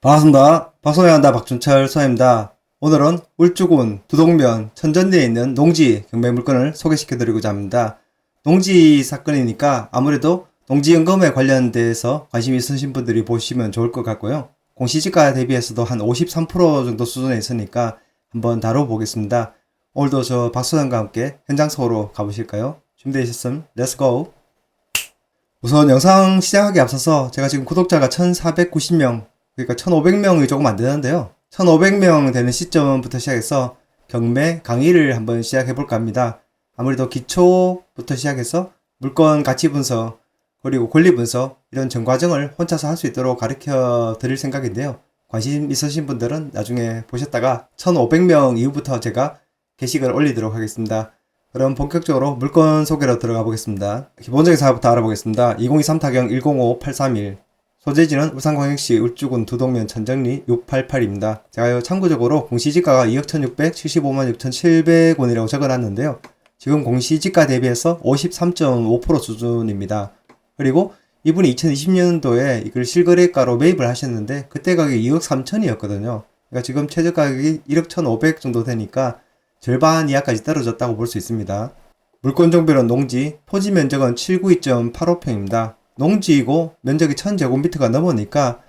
반갑습니다. 방송에 한다 박준철 소장입니다. 오늘은 울주군 두동면 천전리에 있는 농지 경매 물건을 소개시켜드리고자 합니다. 농지 사건이니까 아무래도 농지연금에 관련돼서 관심 있으신 분들이 보시면 좋을 것 같고요. 공시지가 대비해서도 한 53% 정도 수준에 있으니까 한번 다뤄보겠습니다. 오늘도 저 박 소장과 함께 현장 속으로 가보실까요? 준비되셨음 렛츠고! 우선 영상 시작하기 앞서서 제가 지금 구독자가 1490명, 그러니까 1500명이 조금 안 되는데요. 1500명 되는 시점부터 시작해서 경매 강의를 한번 시작해 볼까 합니다. 아무래도 기초부터 시작해서 물건 가치 분석, 그리고 권리 분석, 이런 전 과정을 혼자서 할 수 있도록 가르쳐 드릴 생각인데요. 관심 있으신 분들은 나중에 보셨다가 1500명 이후부터 제가 게시글 올리도록 하겠습니다. 그럼 본격적으로 물건 소개로 들어가 보겠습니다. 기본적인 사업부터 알아보겠습니다. 2023 타경 105831, 소재지는 울산광역시 울주군 두동면 천정리 688입니다. 제가 참고적으로 공시지가가 2억 1675만 6,700원이라고 적어놨는데요. 지금 공시지가 대비해서 53.5% 수준입니다. 그리고 이분이 2020년도에 이걸 실거래가로 매입을 하셨는데 그때 가격이 2억 3천이었거든요. 그러니까 지금 최저 가격이 1억 1,500 정도 되니까 절반 이하까지 떨어졌다고 볼 수 있습니다. 물건 종별은 농지, 토지 면적은 792.85평입니다. 농지이고 면적이 1000제곱미터가 넘으니까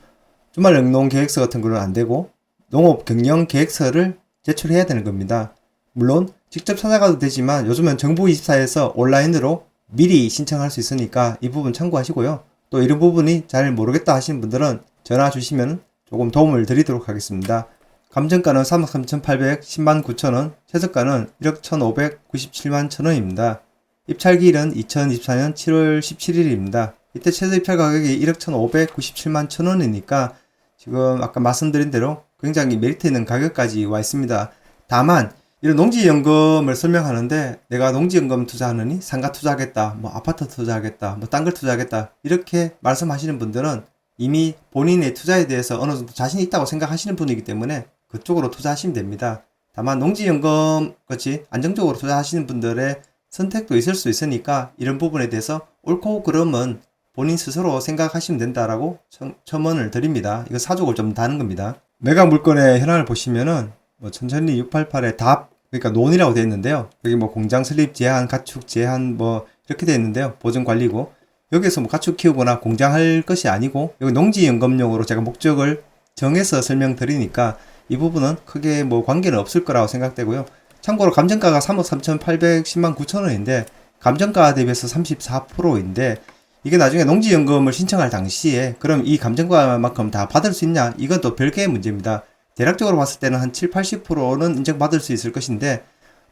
주말 영농 계획서 같은 거는 안 되고 농업 경영 계획서를 제출해야 되는 겁니다. 물론 직접 찾아가도 되지만 요즘은 정부24에서 온라인으로 미리 신청할 수 있으니까 이 부분 참고하시고요. 또 이런 부분이 잘 모르겠다 하시는 분들은 전화 주시면 조금 도움을 드리도록 하겠습니다. 감정가는 3억 3,810만 9천원, 최저가는 1억 1,597만 1천원입니다. 입찰기일은 2024년 7월 17일입니다. 이때 최저 입찰 가격이 1억 1,597만 1천원이니까 지금 아까 말씀드린 대로 굉장히 메리트 있는 가격까지 와 있습니다. 다만 이런 농지연금을 설명하는데 내가 농지연금 투자하느니 상가 투자하겠다, 뭐 아파트 투자하겠다, 뭐 딴 걸 투자하겠다 이렇게 말씀하시는 분들은 이미 본인의 투자에 대해서 어느 정도 자신이 있다고 생각하시는 분이기 때문에 그쪽으로 투자하시면 됩니다. 다만 농지연금 같이 안정적으로 투자하시는 분들의 선택도 있을 수 있으니까 이런 부분에 대해서 옳고 그름은 본인 스스로 생각하시면 된다라고 첨언을 드립니다. 이거 사족을 좀 다는 겁니다. 매각 물건의 현황을 보시면은 뭐 천천히 688의 답, 그러니까 논이라고 되어 있는데요. 여기 뭐 공장 설립 제한, 가축 제한 뭐 이렇게 되어 있는데요. 보증 관리고 여기서 뭐 가축 키우거나 공장할 것이 아니고 여기 농지연금용으로 제가 목적을 정해서 설명드리니까 이 부분은 크게 뭐 관계는 없을 거라고 생각되고요. 참고로 감정가가 3억 3,810만 9천원인데 감정가 대비해서 34%인데 이게 나중에 농지연금을 신청할 당시에 그럼 이 감정가만큼 다 받을 수 있냐? 이건 또 별개의 문제입니다. 대략적으로 봤을 때는 한 7, 80%는 인정받을 수 있을 것인데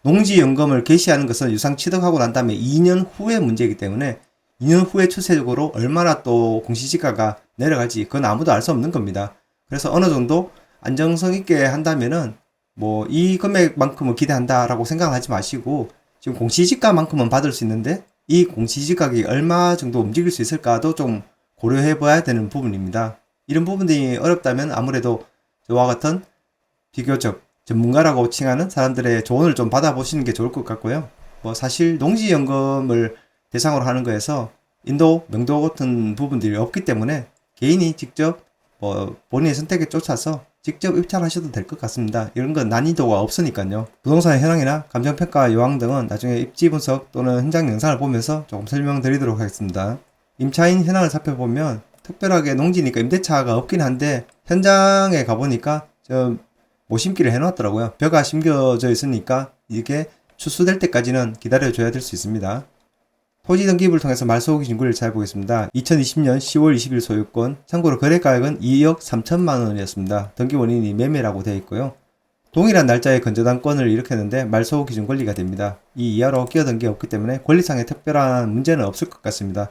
농지연금을 개시하는 것은 유상 취득하고 난 다음에 2년 후의 문제이기 때문에 2년 후에 추세적으로 얼마나 또 공시지가가 내려갈지 그건 아무도 알 수 없는 겁니다. 그래서 어느 정도 안정성 있게 한다면은 뭐 이 금액만큼은 기대한다라고 생각하지 마시고 지금 공시지가만큼은 받을 수 있는데 이 공시지가가 얼마 정도 움직일 수 있을까도 좀 고려해 봐야 되는 부분입니다. 이런 부분들이 어렵다면 아무래도 저와 같은 비교적 전문가라고 칭하는 사람들의 조언을 좀 받아보시는 게 좋을 것 같고요. 뭐 사실 농지연금을 대상으로 하는 거에서 인도, 명도 같은 부분들이 없기 때문에 개인이 직접 본인의 선택에 쫓아서 직접 입찰하셔도 될 것 같습니다. 이런 건 난이도가 없으니까요. 부동산의 현황이나 감정평가 요항 등은 나중에 입지 분석 또는 현장 영상을 보면서 조금 설명드리도록 하겠습니다. 임차인 현황을 살펴보면 특별하게 농지니까 임대차가 없긴 한데 현장에 가보니까 모심기를 해놨더라고요. 벼가 심겨져 있으니까 이게 추수될 때까지는 기다려줘야 될 수 있습니다. 토지 등기부를 통해서 말소 기준구를 잘 보겠습니다. 2020년 10월 20일 소유권, 참고로 거래가액은 2억 3천만 원이었습니다. 등기 원인이 매매라고 되어 있고요. 동일한 날짜에 건조당권을 일으켰는데 말소 기준 권리가 됩니다. 이 이하로 끼어든 게 없기 때문에 권리상의 특별한 문제는 없을 것 같습니다.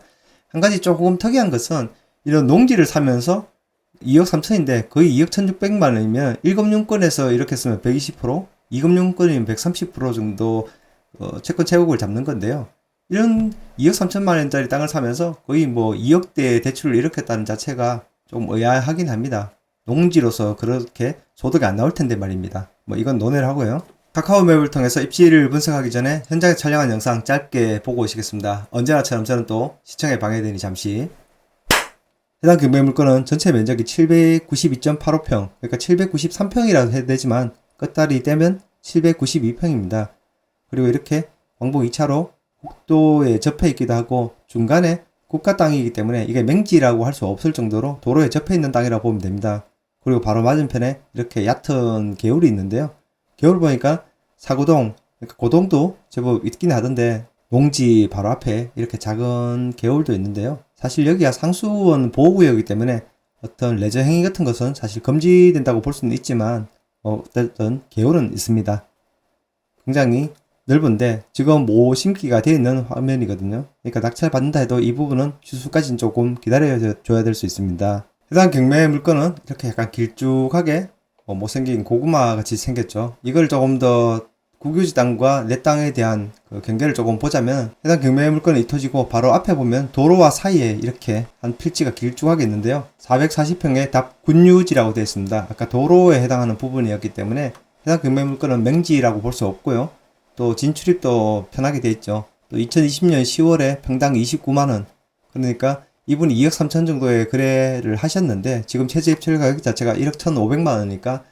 한 가지 조금 특이한 것은 이런 농지를 사면서 2억 3천인데 거의 2억 1,600만 원이면 1금융권에서 이렇게 쓰면 120%, 2금융권이면 130% 정도 채권 채국을 잡는 건데요. 이런 2억 3천만 원짜리 땅을 사면서 거의 뭐 2억대 대출을 일으켰다는 자체가 좀 의아하긴 합니다. 농지로서 그렇게 소득이 안 나올 텐데 말입니다. 뭐 이건 논외를 하고요. 카카오맵을 통해서 입지를 분석하기 전에 현장에 촬영한 영상 짧게 보고 오시겠습니다. 언제나처럼 저는 또 시청에 방해되니 잠시. 해당 경매물건은 전체 면적이 792.85평, 그러니까 793평이라고 해야 되지만 끝달이 떼면 792평입니다. 그리고 이렇게 왕복 2차로 국도에 접해 있기도 하고 중간에 국가 땅이기 때문에 이게 맹지라고 할 수 없을 정도로 도로에 접해 있는 땅이라고 보면 됩니다. 그리고 바로 맞은편에 이렇게 얕은 개울이 있는데요. 개울 보니까 사구동, 그러니까 고동도 제법 있긴 하던데 농지 바로 앞에 이렇게 작은 개울도 있는데요. 사실 여기가 상수원 보호구역이기 때문에 어떤 레저 행위 같은 것은 사실 금지된다고 볼 수는 있지만 어쨌든 개울은 있습니다. 굉장히 넓은데 지금 모 심기가 되어 있는 화면이거든요. 그러니까 낙찰 받는다 해도 이 부분은 취소까지는 조금 기다려줘야 될 수 있습니다. 해당 경매 물건은 이렇게 약간 길쭉하게 못생긴 고구마 같이 생겼죠. 이걸 조금 더 국유지 땅과 내 땅에 대한 그 경계를 조금 보자면 해당 경매 물건이 이토지고 바로 앞에 보면 도로와 사이에 이렇게 한 필지가 길쭉하게 있는데요. 440평의 답군유지라고 되어 있습니다. 아까 도로에 해당하는 부분이었기 때문에 해당 경매 물건은 맹지라고 볼 수 없고요. 또 진출입도 편하게 되어 있죠. 또 2020년 10월에 평당 29만원, 그러니까 이분이 2억 3천 정도의 거래를 하셨는데 지금 최저 입찰 가격 자체가 1억 1,500만원이니까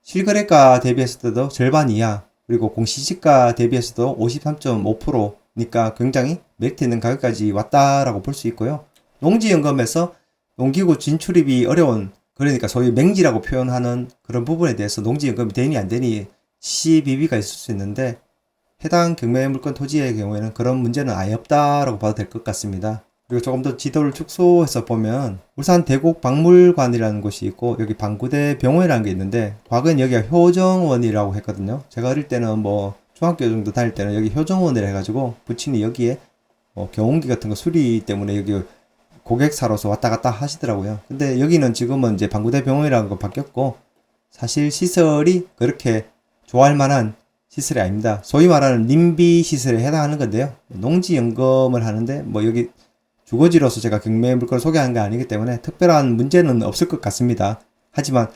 실거래가 대비했을 때도 절반 이하, 그리고 공시지가 대비해서도 53.5%니까 굉장히 메리트 있는 가격까지 왔다라고 볼 수 있고요. 농지연금에서 농기구 진출입이 어려운, 그러니까 소위 맹지라고 표현하는 그런 부분에 대해서 농지연금이 되니 안 되니 시비비가 있을 수 있는데 해당 경매 물건 토지의 경우에는 그런 문제는 아예 없다라고 봐도 될 것 같습니다. 그리고 조금 더 지도를 축소해서 보면 울산 대곡 박물관이라는 곳이 있고 여기 방구대 병원이라는 게 있는데 과거엔 여기가 효정원이라고 했거든요. 제가 어릴 때는 뭐 중학교 정도 다닐 때는 여기 효정원이라 해가지고 부친이 여기에 경운기 같은 거 수리 때문에 여기 고객사로서 왔다 갔다 하시더라고요. 근데 여기는 지금은 이제 방구대 병원이라는 거 바뀌었고 사실 시설이 그렇게 좋아할 만한 시설이 아닙니다. 소위 말하는 님비 시설에 해당하는 건데요. 농지연금을 하는데 뭐 여기 주거지로서 제가 경매 물건을 소개하는 게 아니기 때문에 특별한 문제는 없을 것 같습니다. 하지만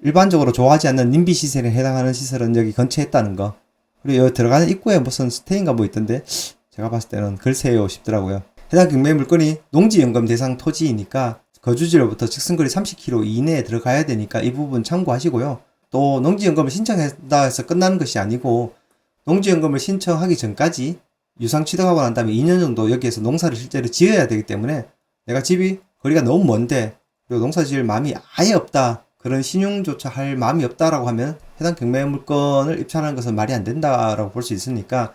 일반적으로 좋아하지 않는 님비 시설에 해당하는 시설은 여기 근처에 있다는 거. 그리고 여기 들어가는 입구에 무슨 스테인가 뭐 있던데 제가 봤을 때는 글쎄요 싶더라고요. 해당 경매 물건이 농지연금 대상 토지이니까 거주지로부터 직선거리 30km 이내에 들어가야 되니까 이 부분 참고하시고요. 또 농지연금을 신청했다 해서 끝나는 것이 아니고 농지연금을 신청하기 전까지 유상 취득하고 난 다음에 2년 정도 여기에서 농사를 실제로 지어야 되기 때문에 내가 집이 거리가 너무 먼데 그리고 농사 지을 마음이 아예 없다, 그런 신용조차 할 마음이 없다라고 하면 해당 경매 물건을 입찰하는 것은 말이 안 된다라고 볼 수 있으니까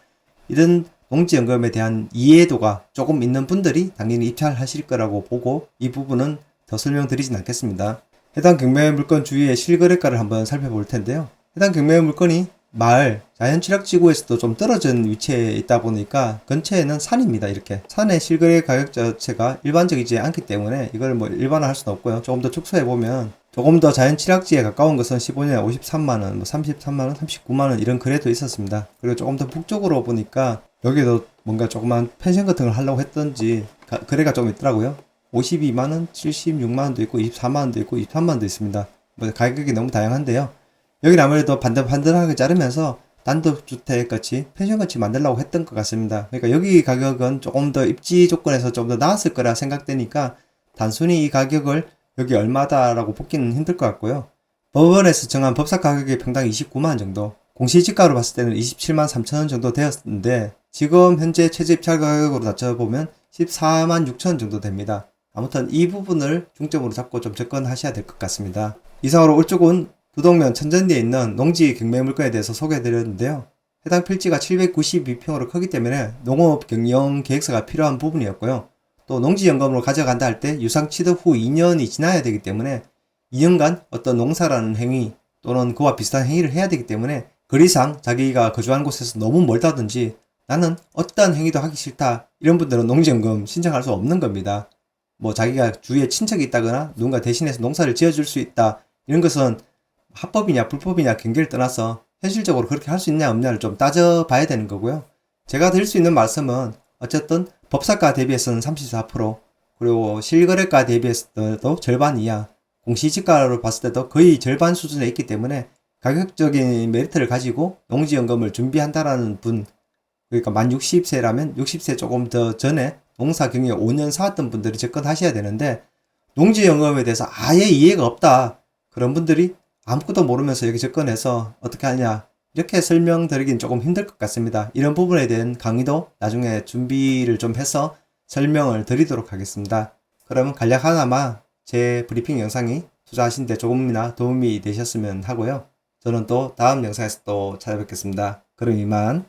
이런 농지연금에 대한 이해도가 조금 있는 분들이 당연히 입찰하실 거라고 보고 이 부분은 더 설명드리진 않겠습니다. 해당 경매 물건 주위의 실거래가를 한번 살펴볼 텐데요. 해당 경매 물건이 마을, 자연취락지구에서도 좀 떨어진 위치에 있다 보니까 근처에는 산입니다. 이렇게 산의 실거래 가격 자체가 일반적이지 않기 때문에 이걸 뭐 일반화할 수는 없고요. 조금 더 축소해보면 조금 더 자연취락지에 가까운 것은 15년에 53만원, 뭐 33만원, 39만원 이런 거래도 있었습니다. 그리고 조금 더 북쪽으로 보니까 여기도 뭔가 조그만 펜션 같은 걸 하려고 했던지 거래가 좀 있더라고요. 52만원, 76만원도 있고 24만원도 있고 23만원도 있습니다. 뭐 가격이 너무 다양한데요. 여기는 아무래도 반들반들하게 자르면서 단독주택같이 펜션같이 만들려고 했던 것 같습니다. 그러니까 여기 가격은 조금 더 입지 조건에서 좀 더 나았을 거라 생각되니까 단순히 이 가격을 여기 얼마다라고 뽑기는 힘들 것 같고요. 법원에서 정한 법사 가격이 평당 29만원 정도, 공시지가로 봤을 때는 27만 3천원 정도 되었는데 지금 현재 최저 입찰 가격으로 낮춰보면 14만 6천원 정도 됩니다. 아무튼 이 부분을 중점으로 잡고 좀 접근하셔야 될 것 같습니다. 이상으로 울주군 두동면 천전리에 있는 농지 경매 물건에 대해서 소개해드렸는데요. 해당 필지가 792평으로 크기 때문에 농업 경영 계획서가 필요한 부분이었고요. 또 농지연금으로 가져간다 할 때 유상 취득 후 2년이 지나야 되기 때문에 2년간 어떤 농사라는 행위 또는 그와 비슷한 행위를 해야 되기 때문에 거리상 자기가 거주하는 곳에서 너무 멀다든지 나는 어떠한 행위도 하기 싫다, 이런 분들은 농지연금 신청할 수 없는 겁니다. 뭐 자기가 주위에 친척이 있다거나 누군가 대신해서 농사를 지어줄 수 있다, 이런 것은 합법이냐 불법이냐 경계를 떠나서 현실적으로 그렇게 할 수 있냐 없냐를 좀 따져봐야 되는 거고요. 제가 드릴 수 있는 말씀은 어쨌든 법사가 대비해서는 34%, 그리고 실거래가 대비해서도 절반 이하, 공시지가로 봤을 때도 거의 절반 수준에 있기 때문에 가격적인 메리트를 가지고 농지연금을 준비한다라는 분, 그러니까 만 60세라면 60세 조금 더 전에 농사 경력에 5년 쌓았던 분들이 접근하셔야 되는데 농지연금에 대해서 아예 이해가 없다. 그런 분들이 아무것도 모르면서 여기 접근해서 어떻게 하냐. 이렇게 설명드리긴 조금 힘들 것 같습니다. 이런 부분에 대한 강의도 나중에 준비를 좀 해서 설명을 드리도록 하겠습니다. 그러면 간략 하나마 제 브리핑 영상이 투자하시는데 조금이나 도움이 되셨으면 하고요. 저는 또 다음 영상에서 또 찾아뵙겠습니다. 그럼 이만.